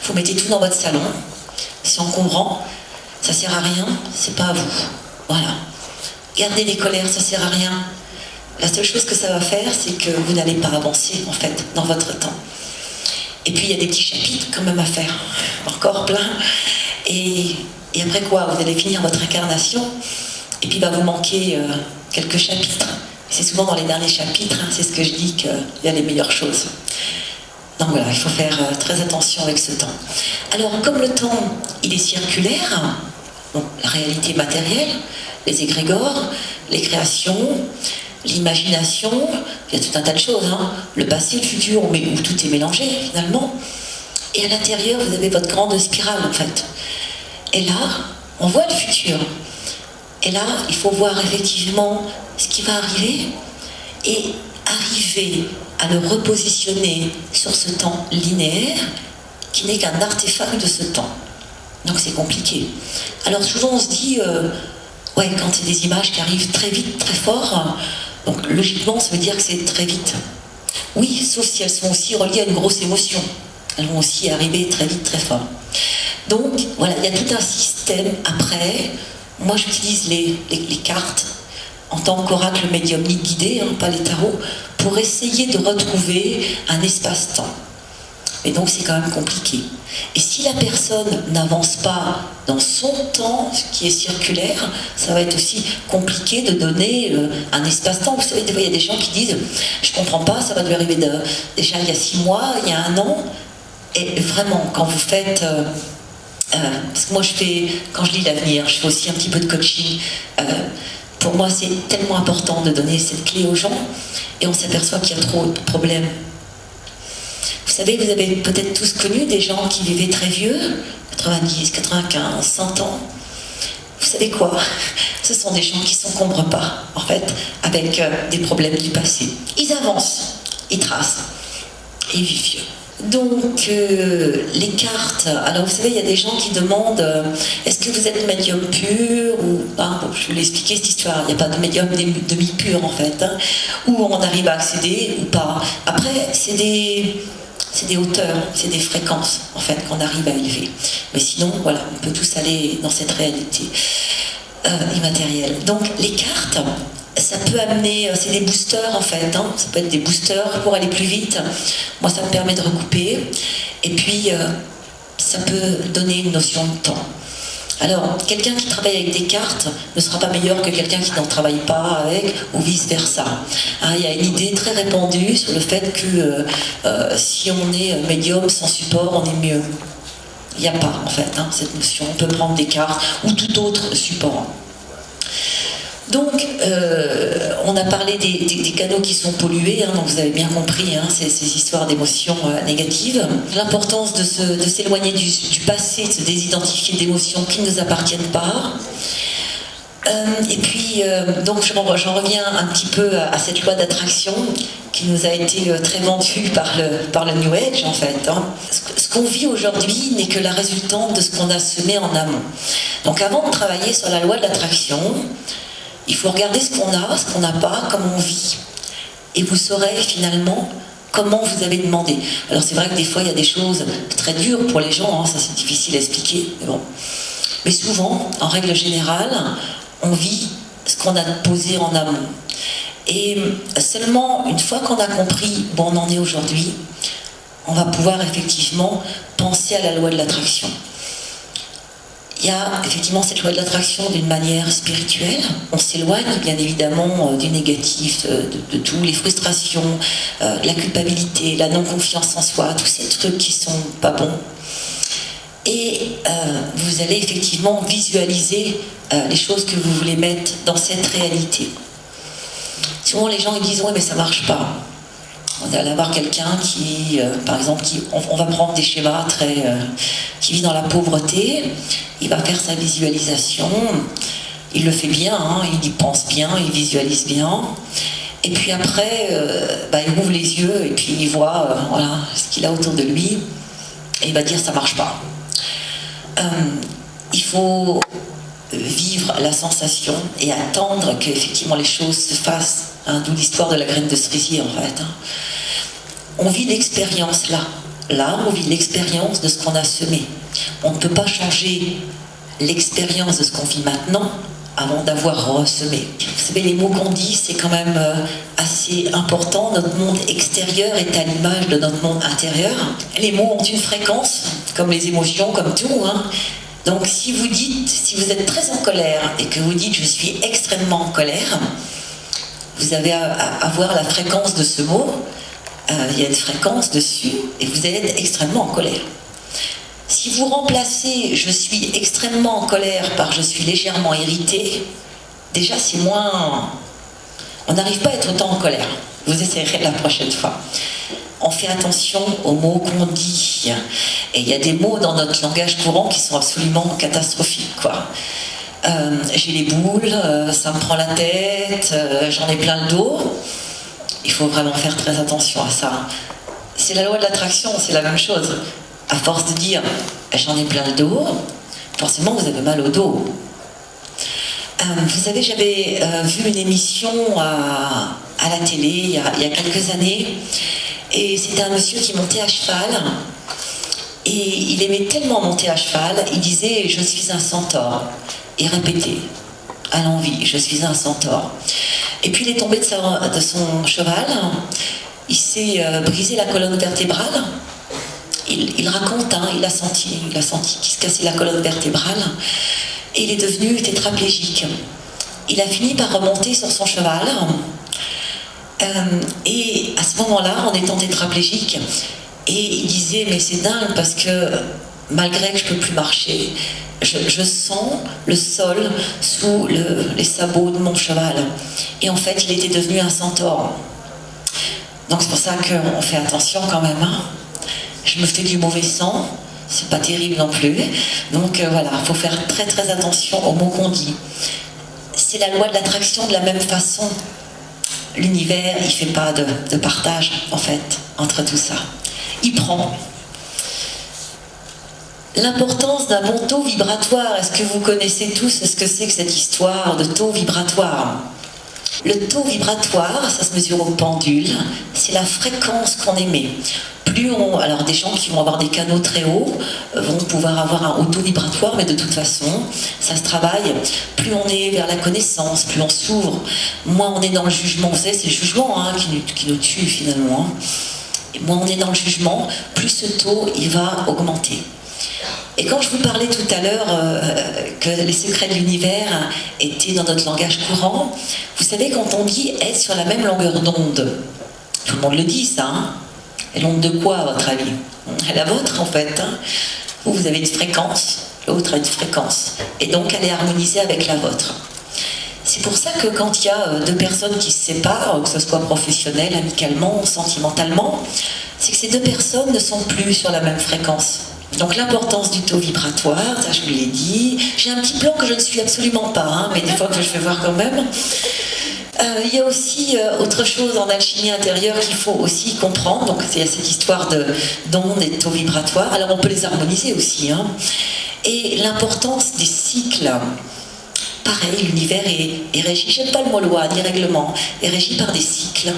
vous mettez tout dans votre salon, c'est encombrant, ça sert à rien, c'est pas à vous. Voilà. Garder des colères, ça sert à rien. La seule chose que ça va faire, c'est que vous n'allez pas avancer, en fait, dans votre temps. Et puis, il y a des petits chapitres quand même à faire, encore plein. Et après quoi, vous allez finir votre incarnation, et puis il va vous manquer quelques chapitres. C'est souvent dans les derniers chapitres, hein, c'est ce que je dis, qu'il y a les meilleures choses. Donc voilà, il faut faire très attention avec ce temps. Alors, comme le temps, il est circulaire, donc la réalité matérielle, les égrégores, les créations, l'imagination, il y a tout un tas de choses, hein. Le passé, le futur, où tout est mélangé finalement. Et à l'intérieur, vous avez votre grande spirale en fait. Et là, on voit le futur. Et là, il faut voir effectivement ce qui va arriver et arriver à le repositionner sur ce temps linéaire qui n'est qu'un artefact de ce temps. Donc c'est compliqué. Alors souvent on se dit, ouais, quand c'est des images qui arrivent très vite, très fort, donc logiquement ça veut dire que c'est très vite. Oui, sauf si elles sont aussi reliées à une grosse émotion. Elles vont aussi arriver très vite, très fort. Donc voilà, il y a tout un système après. Moi j'utilise les cartes en tant qu'oracle médiumnique guidé, hein, pas les tarots, pour essayer de retrouver un espace-temps. Et donc c'est quand même compliqué. Et si la personne n'avance pas dans son temps, ce qui est circulaire, ça va être aussi compliqué de donner un espace-temps. Vous savez, des fois il y a des gens qui disent « je comprends pas, ça va lui arriver déjà il y a 6 mois, il y a 1 an ». Et vraiment, quand vous faites... parce que moi quand je lis l'avenir, je fais aussi un petit peu de coaching. Pour moi c'est tellement important de donner cette clé aux gens et on s'aperçoit qu'il y a trop de problèmes. Vous savez, vous avez peut-être tous connu des gens qui vivaient très vieux, 90, 95, 100 ans. Vous savez quoi? Ce sont des gens qui ne s'encombrent pas, en fait, avec des problèmes du passé. Ils avancent, ils tracent, et ils vivent vieux. Donc, les cartes, alors vous savez, il y a des gens qui demandent est-ce que vous êtes médium pur ou pas? Bon, je vais vous l'expliquer cette histoire, il n'y a pas de médium demi-pur en fait, hein, où on arrive à accéder ou pas. Après, c'est des hauteurs, c'est des fréquences en fait qu'on arrive à élever. Mais sinon, voilà, on peut tous aller dans cette réalité immatérielle. Donc, les cartes, ça peut amener, c'est des boosters en fait, hein. Ça peut être des boosters pour aller plus vite. Moi ça me permet de recouper. Et puis ça peut donner une notion de temps. Alors, quelqu'un qui travaille avec des cartes ne sera pas meilleur que quelqu'un qui n'en travaille pas avec, ou vice-versa. Hein, il y a une idée très répandue sur le fait que si on est médium sans support, on est mieux. Il n'y a pas en fait hein, cette notion. On peut prendre des cartes ou tout autre support. Donc, on a parlé des canaux qui sont pollués, hein, donc vous avez bien compris hein, ces histoires d'émotions négatives. L'importance de s'éloigner du passé, de se désidentifier d'émotions qui ne nous appartiennent pas. Et puis, donc j'en reviens un petit peu à cette loi d'attraction qui nous a été très vendue par le New Age en fait. Hein. Ce qu'on vit aujourd'hui n'est que la résultante de ce qu'on a semé en amont. Donc avant de travailler sur la loi de l'attraction, il faut regarder ce qu'on a, ce qu'on n'a pas, comment on vit. Et vous saurez finalement comment vous avez demandé. Alors c'est vrai que des fois il y a des choses très dures pour les gens, ça c'est difficile à expliquer, mais bon. Mais souvent, en règle générale, on vit ce qu'on a posé en amont. Et seulement une fois qu'on a compris où on en est aujourd'hui, on va pouvoir effectivement penser à la loi de l'attraction. Il y a effectivement cette loi de l'attraction d'une manière spirituelle. On s'éloigne bien évidemment du négatif, de tout, les frustrations, la culpabilité, la non-confiance en soi, tous ces trucs qui sont pas bons. Et vous allez effectivement visualiser les choses que vous voulez mettre dans cette réalité. Souvent les gens ils disent « ouais mais ça marche pas ». Vous allez avoir quelqu'un qui, par exemple, on va prendre des schémas qui vit dans la pauvreté, il va faire sa visualisation, il le fait bien, il y pense bien, il visualise bien, et puis après, il ouvre les yeux et puis il voit voilà, ce qu'il a autour de lui, et il va dire ça marche pas. Il faut vivre la sensation et attendre qu'effectivement les choses se fassent, d'où l'histoire de la graine de cerisier en fait. On vit l'expérience là on vit l'expérience de ce qu'on a semé. On ne peut pas changer l'expérience de ce qu'on vit maintenant avant d'avoir ressemé. Vous savez, les mots qu'on dit, c'est quand même assez important. Notre monde extérieur est à l'image de notre monde intérieur. Les mots ont une fréquence, comme les émotions, comme tout. Donc si vous êtes très en colère et que vous dites « je suis extrêmement en colère », vous avez à voir la fréquence de ce mot. Il y a une fréquence dessus et vous allez être extrêmement en colère. Si vous remplacez « je suis extrêmement en colère » par « je suis légèrement irrité », déjà c'est moins... On n'arrive pas à être autant en colère. Vous essayerez la prochaine fois. On fait attention aux mots qu'on dit. Et il y a des mots dans notre langage courant qui sont absolument catastrophiques, quoi. J'ai les boules, ça me prend la tête, j'en ai plein le dos. Il faut vraiment faire très attention à ça. C'est la loi de l'attraction, c'est la même chose. À force de dire j'en ai plein le dos, forcément vous avez mal au dos. Vous savez, j'avais vu une émission à la télé il y a quelques années, et c'était un monsieur qui montait à cheval, et il aimait tellement monter à cheval, il disait « je suis un centaure », et répétait à l'envi « je suis un centaure ». Et puis il est tombé de son cheval, il s'est brisé la colonne vertébrale, il raconte, il a senti qu'il se cassait la colonne vertébrale, et il est devenu tétraplégique. Il a fini par remonter sur son cheval, et à ce moment-là, en étant tétraplégique, et il disait, mais c'est dingue parce que malgré que je ne peux plus marcher, je sens le sol sous les sabots de mon cheval. Et en fait, il était devenu un centaure. Donc c'est pour ça qu'on fait attention quand même. Je me fais du mauvais sang, c'est pas terrible non plus. Donc voilà, il faut faire très très attention aux mots qu'on dit. C'est la loi de l'attraction de la même façon. L'univers, il ne fait pas de partage, en fait, entre tout ça. Il prend. L'importance d'un bon taux vibratoire, est-ce que vous connaissez tous ce que c'est que cette histoire de taux vibratoire? Le taux vibratoire, ça se mesure au pendule, c'est la fréquence qu'on émet. Alors des gens qui vont avoir des canaux très hauts vont pouvoir avoir un haut taux vibratoire, mais de toute façon, ça se travaille. Plus on est vers la connaissance, plus on s'ouvre, moins on est dans le jugement. Vous savez, c'est le jugement qui nous tue finalement. Et moins on est dans le jugement, plus ce taux il va augmenter. Et quand je vous parlais tout à l'heure que les secrets de l'univers étaient dans notre langage courant, vous savez, quand on dit être sur la même longueur d'onde, tout le monde le dit ça, Et l'onde de quoi, à votre avis? La vôtre, en fait. Vous avez une fréquence, l'autre a une fréquence. Et donc, elle est harmonisée avec la vôtre. C'est pour ça que quand il y a deux personnes qui se séparent, que ce soit professionnel, amicalement, sentimentalement, c'est que ces deux personnes ne sont plus sur la même fréquence. Donc l'importance du taux vibratoire, ça je vous l'ai dit. J'ai un petit plan que je ne suis absolument pas, mais des fois que je fais voir quand même. Il y a aussi autre chose en alchimie intérieure qu'il faut aussi comprendre. Donc c'est cette histoire d'ondes et de taux vibratoires. Alors on peut les harmoniser aussi. Et l'importance des cycles. Pareil, l'univers est régi, j'aime pas le mot loi ni règlement, est régi par des cycles.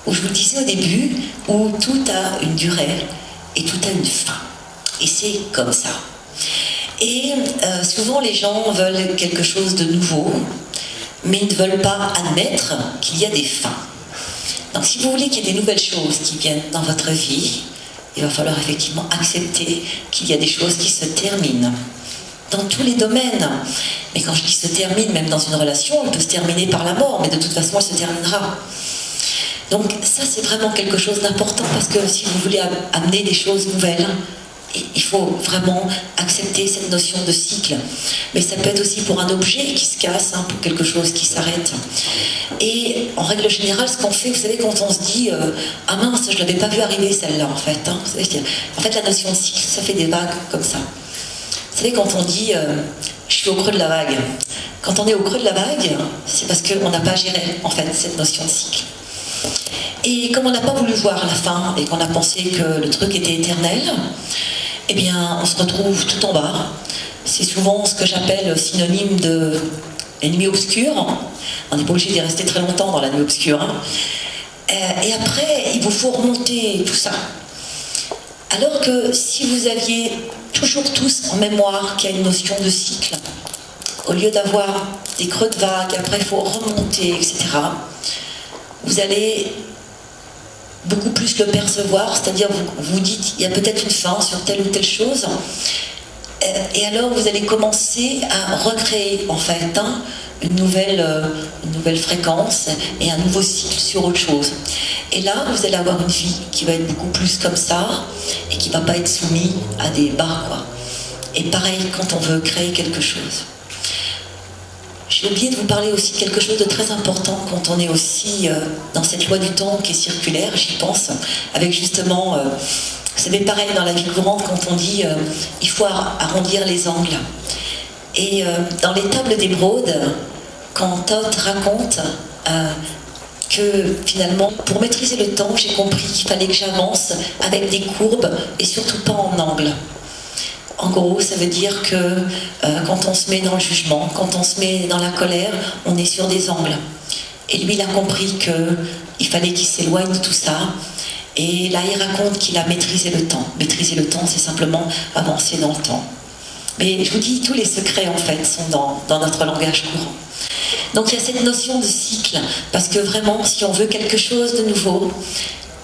où je vous le disais au début, où tout a une durée et tout a une fin. Et c'est comme ça. Et souvent les gens veulent quelque chose de nouveau, mais ils ne veulent pas admettre qu'il y a des fins. Donc si vous voulez qu'il y ait des nouvelles choses qui viennent dans votre vie, il va falloir effectivement accepter qu'il y a des choses qui se terminent. Dans tous les domaines. Mais quand je dis se termine, même dans une relation, elle peut se terminer par la mort, mais de toute façon, elle se terminera. Donc ça, c'est vraiment quelque chose d'important, parce que si vous voulez amener des choses nouvelles, il faut vraiment accepter cette notion de cycle. Mais ça peut être aussi pour un objet qui se casse, hein, pour quelque chose qui s'arrête. Et en règle générale, ce qu'on fait, vous savez, quand on se dit « Ah mince, je ne l'avais pas vu arriver celle-là, en fait. Hein. » En fait, la notion de cycle, ça fait des vagues comme ça. Vous savez, quand on dit je suis au creux de la vague, quand on est au creux de la vague, c'est parce qu'on n'a pas géré, en fait, cette notion de cycle. Et comme on n'a pas voulu voir la fin et qu'on a pensé que le truc était éternel, eh bien, on se retrouve tout en bas. C'est souvent ce que j'appelle synonyme de la nuit obscure. On n'est pas obligé d'y rester très longtemps dans la nuit obscure. Hein. Et après, il vous faut remonter tout ça. Alors que si vous aviez toujours tous en mémoire qu'il y a une notion de cycle, au lieu d'avoir des creux de vague, après il faut remonter, etc., vous allez beaucoup plus le percevoir, c'est-à-dire vous vous dites il y a peut-être une fin sur telle ou telle chose, et alors vous allez commencer à recréer en fait une nouvelle fréquence et un nouveau cycle sur autre chose. Et là, vous allez avoir une vie qui va être beaucoup plus comme ça et qui ne va pas être soumise à des barres, quoi. Et pareil quand on veut créer quelque chose. J'ai oublié de vous parler aussi de quelque chose de très important quand on est aussi dans cette loi du temps qui est circulaire, j'y pense, avec justement, vous savez, pareil dans la vie courante quand on dit il faut arrondir les angles. Et dans les tables d'émeraude, quand Thoth raconte que finalement, pour maîtriser le temps, j'ai compris qu'il fallait que j'avance avec des courbes et surtout pas en angle. En gros, ça veut dire que quand on se met dans le jugement, quand on se met dans la colère, on est sur des angles. Et lui, il a compris qu'il fallait qu'il s'éloigne de tout ça. Et là, il raconte qu'il a maîtrisé le temps. Maîtriser le temps, c'est simplement avancer dans le temps. Mais je vous dis, tous les secrets, en fait, sont dans notre langage courant. Donc, il y a cette notion de cycle, parce que vraiment, si on veut quelque chose de nouveau,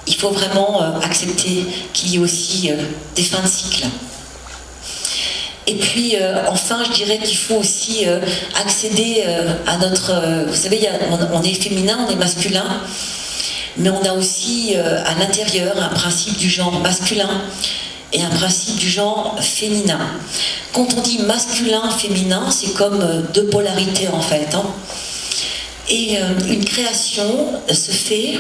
il faut vraiment accepter qu'il y ait aussi des fins de cycle. Et puis, enfin, je dirais qu'il faut aussi accéder à notre... vous savez, on est féminin, on est masculin, mais on a aussi à l'intérieur un principe du genre masculin et un principe du genre féminin. Quand on dit masculin, féminin, c'est comme deux polarités en fait. Hein. Et une création se fait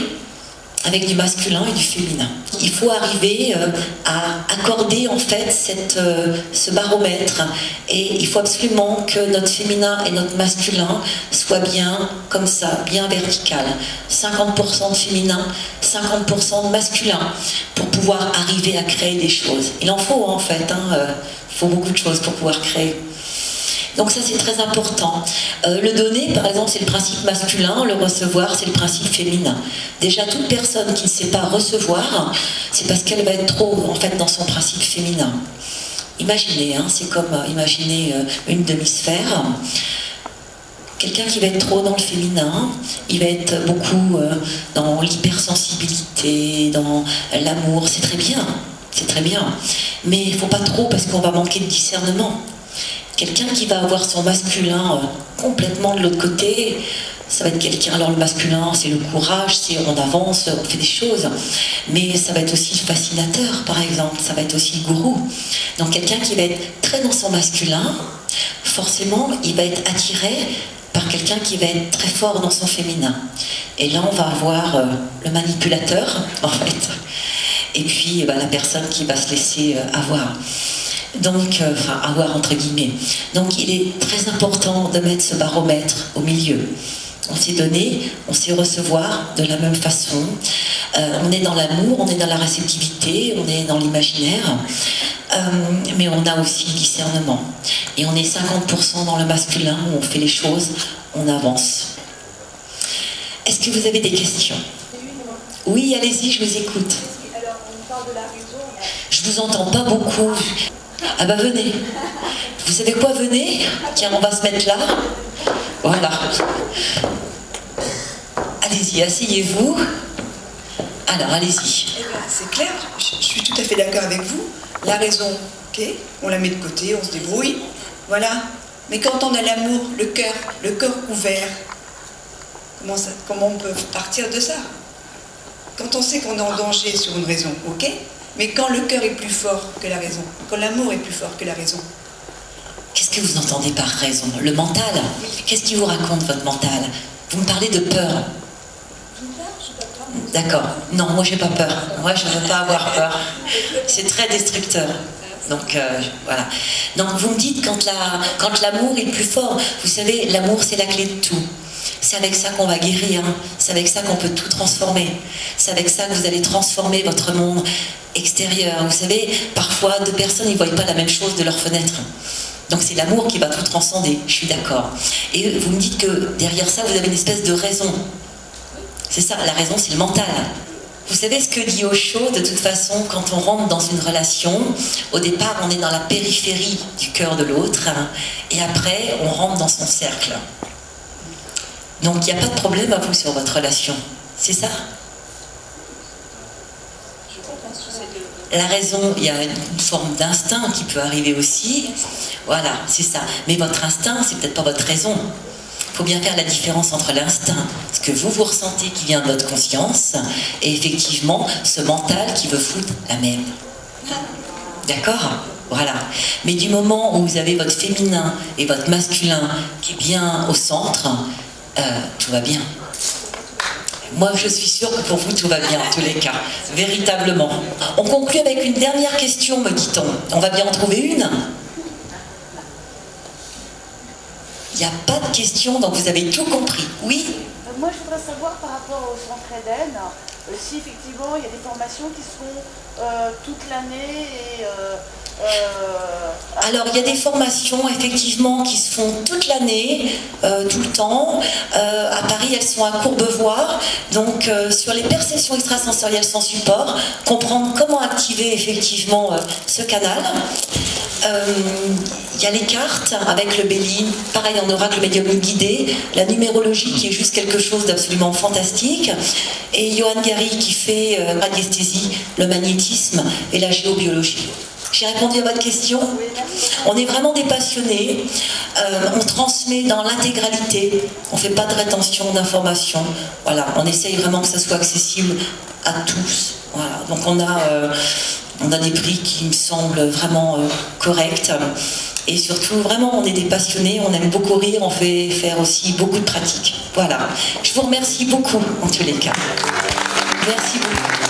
avec du masculin et du féminin. Il faut arriver à accorder en fait ce baromètre, et il faut absolument que notre féminin et notre masculin soient bien comme ça, bien vertical. 50% de féminin, 50% de masculin, pour pouvoir arriver à créer des choses. Il en faut en fait, il faut beaucoup de choses pour pouvoir créer. Donc ça c'est très important. Le donner par exemple c'est le principe masculin, le recevoir c'est le principe féminin. Déjà toute personne qui ne sait pas recevoir, c'est parce qu'elle va être trop en fait dans son principe féminin. Imaginez, c'est comme imaginer une demi-sphère. Quelqu'un qui va être trop dans le féminin, il va être beaucoup dans l'hypersensibilité, dans l'amour, c'est très bien. Mais il ne faut pas trop parce qu'on va manquer de discernement. Quelqu'un qui va avoir son masculin complètement de l'autre côté, ça va être quelqu'un, alors le masculin c'est le courage, c'est on avance, on fait des choses, mais ça va être aussi le fascinateur par exemple, ça va être aussi le gourou. Donc quelqu'un qui va être très dans son masculin, forcément il va être attiré par quelqu'un qui va être très fort dans son féminin. Et là on va avoir le manipulateur en fait, et puis la personne qui va se laisser avoir. Donc, avoir entre guillemets. Donc il est très important de mettre ce baromètre au milieu. On s'est donné, on sait recevoir de la même façon. On est dans l'amour, on est dans la réceptivité, on est dans l'imaginaire, mais on a aussi le discernement. Et on est 50% dans le masculin, où on fait les choses, on avance. Est-ce que vous avez des questions ? Oui, allez-y, je vous écoute. Alors, on parle de la raison. Je vous entends pas beaucoup. Ah bah venez. Vous savez quoi, venez. Tiens, on va se mettre là. Voilà. Allez-y, asseyez-vous. Alors, allez-y. Eh bien, c'est clair, je suis tout à fait d'accord avec vous. La raison, ok, on la met de côté, on se débrouille. Voilà. Mais quand on a l'amour, le cœur ouvert, comment on peut partir de ça? Quand on sait qu'on est en danger sur une raison, ok? Mais quand le cœur est plus fort que la raison, quand l'amour est plus fort que la raison. Qu'est-ce que vous entendez par raison? Le mental? Qu'est-ce qui vous raconte, votre mental? Vous me parlez de peur. D'accord. Non, moi j'ai pas peur. Moi je ne veux pas avoir peur. C'est très destructeur. Donc voilà. Donc vous me dites quand l'amour est plus fort, vous savez, l'amour c'est la clé de tout. C'est avec ça qu'on va guérir, c'est avec ça qu'on peut tout transformer. C'est avec ça que vous allez transformer votre monde extérieur. Vous savez, parfois deux personnes ne voient pas la même chose de leur fenêtre. Donc c'est l'amour qui va tout transcender, je suis d'accord. Et vous me dites que derrière ça, vous avez une espèce de raison. C'est ça, la raison, c'est le mental. Vous savez ce que dit Osho, de toute façon, quand on rentre dans une relation, au départ, on est dans la périphérie du cœur de l'autre, et après, on rentre dans son cercle. Donc, il n'y a pas de problème à vous sur votre relation. C'est ça? La raison, il y a une forme d'instinct qui peut arriver aussi. Voilà, c'est ça. Mais votre instinct, c'est peut-être pas votre raison. Il faut bien faire la différence entre l'instinct, ce que vous ressentez qui vient de votre conscience, et effectivement ce mental qui veut foutre la merde. D'accord? Voilà. Mais du moment où vous avez votre féminin et votre masculin qui est bien au centre, tout va bien. Moi, je suis sûre que pour vous, tout va bien, en tous les cas. Véritablement. On conclut avec une dernière question, me dit-on. On va bien en trouver une? Il n'y a pas de question, donc vous avez tout compris. Oui? Moi, je voudrais savoir par rapport au Centre Eden, si effectivement il y a des formations qui se font toute l'année et... Alors, il y a des formations, effectivement, qui se font toute l'année, tout le temps. À Paris, elles sont à Courbevoie. Donc, sur les perceptions extrasensorielles sans support, comprendre comment activer, effectivement, ce canal. Il y a les cartes avec le Béline, pareil en oracle médiumnique guidé, la numérologie qui est juste quelque chose d'absolument fantastique, et Johan Gary qui fait radiesthésie, le magnétisme et la géobiologie. J'ai répondu à votre question. On est vraiment des passionnés, on transmet dans l'intégralité, on ne fait pas de rétention d'informations, voilà, on essaye vraiment que ça soit accessible à tous. Voilà. Donc on a des prix qui me semblent vraiment corrects. Et surtout, vraiment, on est des passionnés, on aime beaucoup rire, on fait faire aussi beaucoup de pratiques. Voilà. Je vous remercie beaucoup, en tous les cas. Merci beaucoup.